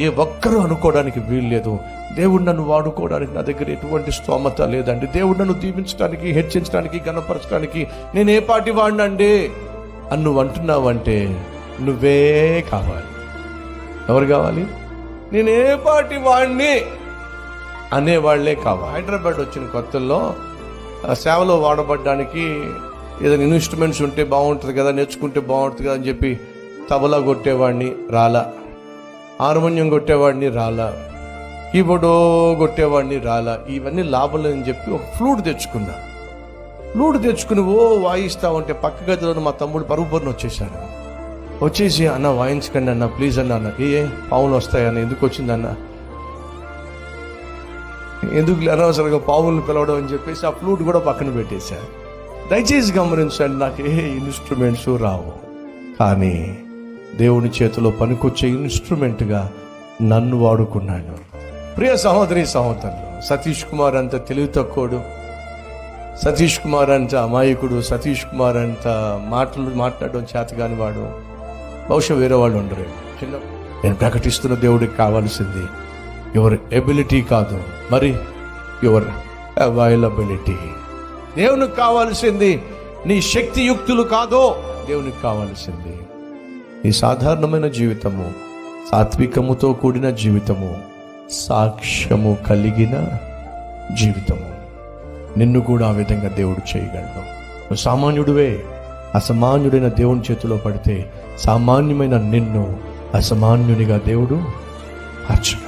ఏ ఒక్కరూ అనుకోవడానికి వీలు లేదు, దేవుడు నన్ను వాడుకోవడానికి నా దగ్గర ఎటువంటి స్తోమత లేదండి, దేవుడు నన్ను దీవించడానికి, హెచ్చించడానికి, గణపరచడానికి నేను ఏ పాటి వాడినండి అని నువ్వు అంటున్నావంటే నువ్వే కావాలి. ఎవరు కావాలి? నేను ఏ పాటి వాడిని అనేవాళ్లే కావాలి. హైదరాబాద్ వచ్చిన కొత్తల్లో సేవలో వాడబడ్డానికి ఏదైనా ఇన్స్ట్రుమెంట్స్ ఉంటే బాగుంటుంది కదా, నేర్చుకుంటే బాగుంటుంది కదా అని చెప్పి తబలా కొట్టేవాడిని, రాలా. హార్మోనియం కొట్టేవాడిని, రాలా. కీబోర్డు కొట్టేవాడిని, రాలా. ఇవన్నీ లాభం లేదని చెప్పి ఒక ఫ్లూట్ తెచ్చుకున్నా. ఫ్లూట్ తెచ్చుకుని వాయిస్తా ఉంటే పక్క గదిలో మా తమ్ముడు పరుగుపొరుని వచ్చేసాడు. వచ్చేసి అన్న వాయించకండి అన్న ప్లీజ్ అన్న. ఏ పావులు వస్తాయన్న. ఎందుకు వచ్చిందన్న? ఎందుకు అనవసరంగా పావులను పిలవడం అని చెప్పేసి ఆ ఫ్లూట్ కూడా పక్కన పెట్టేశాను. దయచేసి గమనించండి, నాకు ఏ ఇన్స్ట్రుమెంట్స్ రావు, కానీ దేవుని చేతిలో పనికొచ్చే ఇన్స్ట్రుమెంట్గా నన్ను వాడుకున్నాడు. ప్రియ సహోదరి సహోదరులు, సతీష్ కుమార్ అంత తెలివి తక్కువడు, సతీష్ కుమార్ అంత అమాయకుడు, సతీష్ కుమార్ అంత మాట్లాడడం చేతగాని వాడు బహుశా వేరే వాళ్ళు ఉండరు. నేను ప్రకటిస్తున్న దేవుడికి కావాల్సింది యువర్ ఎబిలిటీ కాదు, మరి యువర్ అవైలబిలిటీ. దేవునికి కావాల్సింది నీ శక్తియుక్తులు కాదో, దేవునికి కావాల్సింది నీ సాధారణమైన జీవితము, సాత్వికముతో కూడిన జీవితము, సాక్ష్యము కలిగిన జీవితము. నిన్ను కూడా ఆ విధంగా దేవుడు చేయగలడు. నువ్వు సామాన్యుడివే, అసామాన్యుడైన దేవుని చేతిలో పడితే సామాన్యమైన నిన్ను అసామాన్యునిగా దేవుడు మార్చగలడు.